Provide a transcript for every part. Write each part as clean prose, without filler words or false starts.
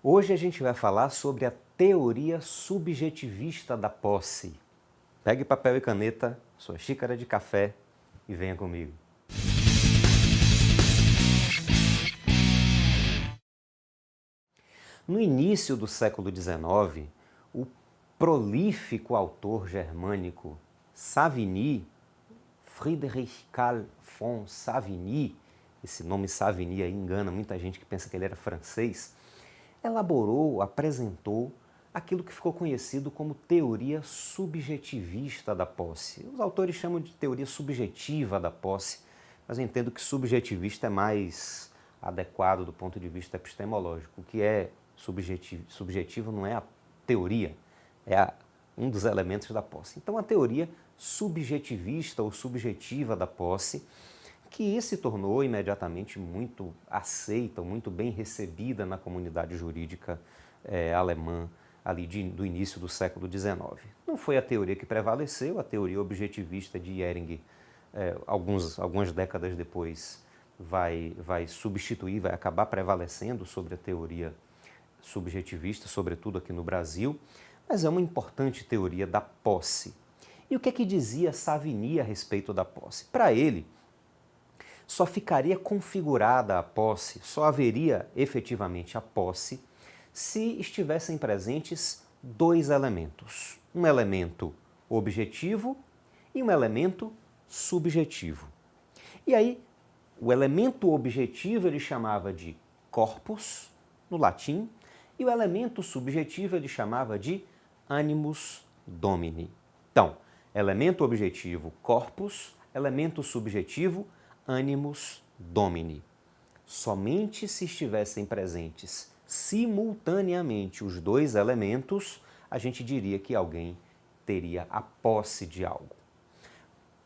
Hoje a gente vai falar sobre a teoria subjetivista da posse. Pegue papel e caneta, sua xícara de café e venha comigo. No início do século XIX, o prolífico autor germânico Savigny, Friedrich Carl von Savigny, esse nome Savigny aí engana muita gente que pensa que ele era francês, elaborou, apresentou aquilo que ficou conhecido como teoria subjetivista da posse. Os autores chamam de teoria subjetiva da posse, mas eu entendo que subjetivista é mais adequado do ponto de vista epistemológico. O que é subjetivo não é a teoria, é um dos elementos da posse. Então, a teoria subjetivista ou subjetiva da posse, que se tornou imediatamente muito aceita, muito bem recebida na comunidade jurídica alemã ali do início do século XIX. Não foi a teoria que prevaleceu, a teoria objetivista de Hering, algumas décadas depois, vai substituir, vai acabar prevalecendo sobre a teoria subjetivista, sobretudo aqui no Brasil, mas é uma importante teoria da posse. E o que é que dizia Savigny a respeito da posse? Para ele, só ficaria configurada a posse, só haveria efetivamente a posse, se estivessem presentes dois elementos. Um elemento objetivo e um elemento subjetivo. E aí, o elemento objetivo ele chamava de corpus, no latim, e o elemento subjetivo ele chamava de animus domini. Então, elemento objetivo, corpus, elemento subjetivo, animus domini. Somente se estivessem presentes simultaneamente os dois elementos, a gente diria que alguém teria a posse de algo.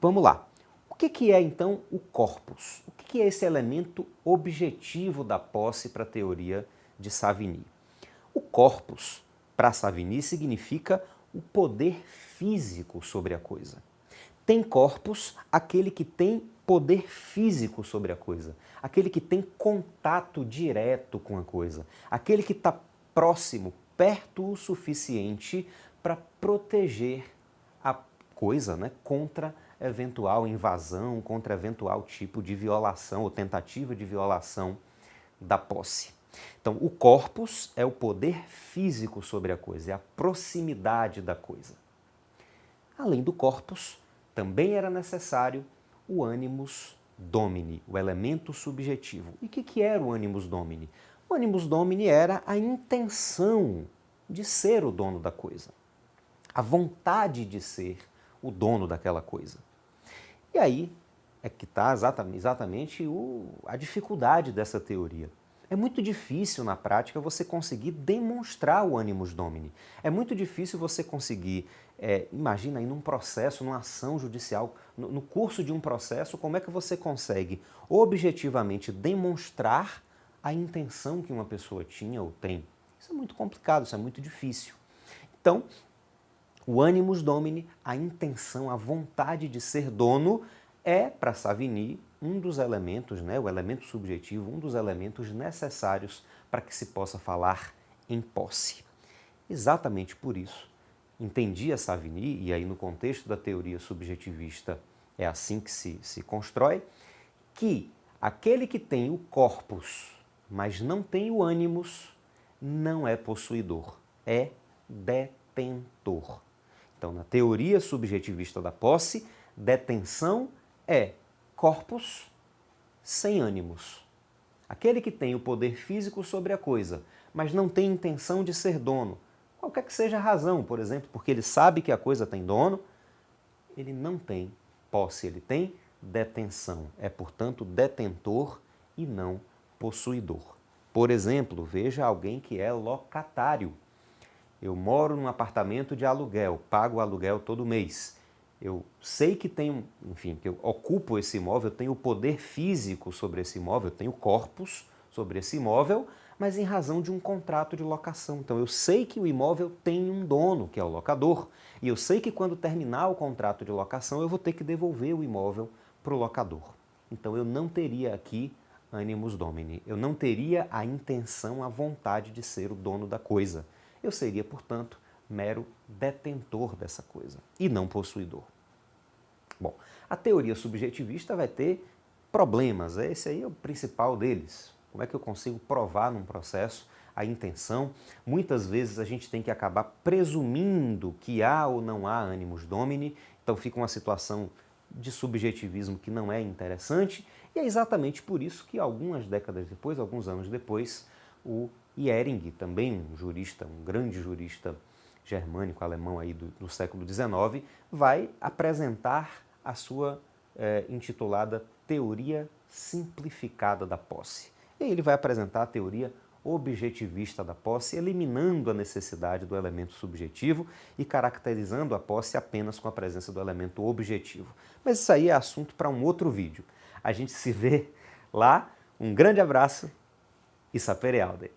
Vamos lá. O que é então o corpus? O que é esse elemento objetivo da posse para a teoria de Savigny? O corpus, para Savigny, significa o poder físico sobre a coisa. Tem corpus aquele que tem poder físico sobre a coisa, aquele que tem contato direto com a coisa, aquele que está próximo, perto o suficiente para proteger a coisa, né, contra eventual invasão, contra eventual tipo de violação ou tentativa de violação da posse. Então, o corpus é o poder físico sobre a coisa, é a proximidade da coisa. Além do corpus, também era necessário o animus domini, o elemento subjetivo. E o que era o animus domini? O animus domini era a intenção de ser o dono da coisa, a vontade de ser o dono daquela coisa. E aí é que está exatamente a dificuldade dessa teoria. É muito difícil, na prática, você conseguir demonstrar o animus domini. É muito difícil você conseguir, imagina aí num processo, numa ação judicial, no curso de um processo, como é que você consegue objetivamente demonstrar a intenção que uma pessoa tinha ou tem. Isso é muito complicado, isso é muito difícil. Então, o animus domini, a intenção, a vontade de ser dono, é, para Savigny, um dos elementos, né, o elemento subjetivo, um dos elementos necessários para que se possa falar em posse. Exatamente por isso, entendia Savigny, e aí no contexto da teoria subjetivista é assim que se constrói, que aquele que tem o corpus, mas não tem o animus, não é possuidor, é detentor. Então, na teoria subjetivista da posse, detenção é corpus sem ânimos. Aquele que tem o poder físico sobre a coisa, mas não tem intenção de ser dono, qualquer que seja a razão, por exemplo, porque ele sabe que a coisa tem dono, ele não tem posse, ele tem detenção. É, portanto, detentor e não possuidor. Por exemplo, veja alguém que é locatário. Eu moro num apartamento de aluguel, pago o aluguel todo mês. Eu sei que tenho, enfim, que eu ocupo esse imóvel, eu tenho o poder físico sobre esse imóvel, eu tenho corpus sobre esse imóvel, mas em razão de um contrato de locação. Então eu sei que o imóvel tem um dono, que é o locador, e eu sei que quando terminar o contrato de locação eu vou ter que devolver o imóvel para o locador. Então eu não teria aqui animus domini. Eu não teria a intenção, a vontade de ser o dono da coisa. Eu seria, portanto, mero detentor dessa coisa e não possuidor. Bom, a teoria subjetivista vai ter problemas, esse aí é o principal deles. Como é que eu consigo provar num processo a intenção? Muitas vezes a gente tem que acabar presumindo que há ou não há animus domini, então fica uma situação de subjetivismo que não é interessante, e é exatamente por isso que algumas décadas depois, alguns anos depois, o Jhering, também um jurista, um grande jurista germânico alemão aí do século XIX, vai apresentar a sua intitulada Teoria Simplificada da Posse. E ele vai apresentar a teoria objetivista da posse, eliminando a necessidade do elemento subjetivo e caracterizando a posse apenas com a presença do elemento objetivo. Mas isso aí é assunto para um outro vídeo. A gente se vê lá, um grande abraço e sapere aude!